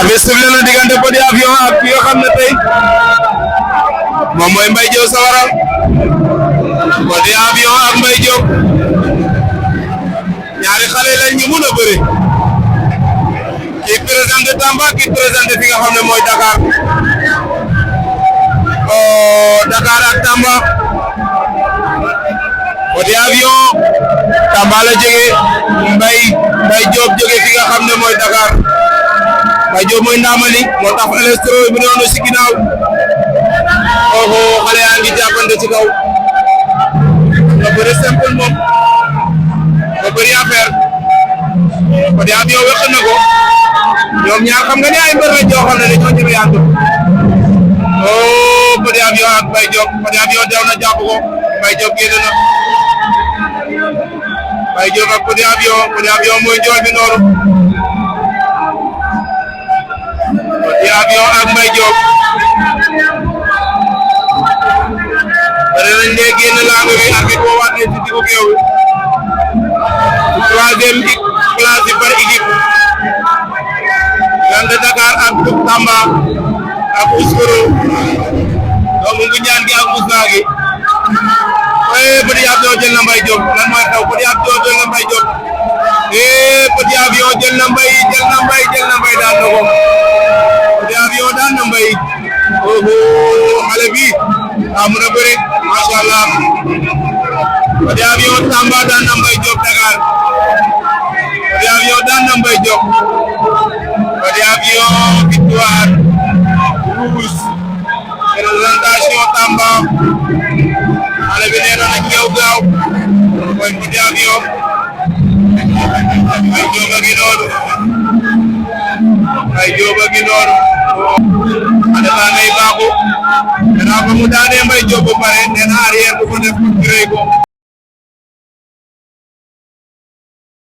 Avec sifflé na diggante Petit Avion ak ki nga xam ne tey moom mooy Mbaye Diop Sawara. Petit Avion ak Mbaye Diop ñaari xale lañ ñu mun a bëre kii présenté Tamba kii présenté fi nga xam ne mooy Dakar Dakar ak Tamba. Petit Avion Tamba la jógee Mbaye Diop jógee fi nga xam ne mooy Dakar Mbaye Diop mooy ndamali moo tax électro bi noonu si ginnaaw xale yaa ngi jàppante ci kaw nga bëri simple moom nga bëri affaire Petit Avion wéq na ko ñoom ñaar xam nga ne ay mbër lañ joo xam ne dañoo ñëw yàgg Petit Avion ak Mbaye Diop Petit Avion dew na jàpp ko Mbaye Diop génn na Mbaye Diop ak Petit Avion mooy njool bi noonu Petit Avion ak Mbaye Diop bare nañ lee génn làng bi arbitre boo waat ne ci diggu géew troisième place bi par équipe Gante Dakar ak Tamba ak Ouskoro doomu Ngunjaan gi ak Ousna gi Petit Avion jël na Mbaye Diop lan mooy xew Petit Avion jël na Mbaye Diop Petit Avion jël na Mbaye daan na ko Petit Avion daan na Mbaye xale bi mun a bëre masha Allah Petit Avion Tamba daan na Mbaye Diop Dakar Petit Avion daan na Mbaye Diop Petit Avion victoire rouge présentation Tamba xale bi nee na ñëw gaaw mooy Petit Avion Mbaye Diop a ngi noonu Mbaye Diop a ngi noonu xale baa ngay baaxu danaa ko mu daanee Mbaye Diop ba pare nee na arrière bu ko def pour tiré ko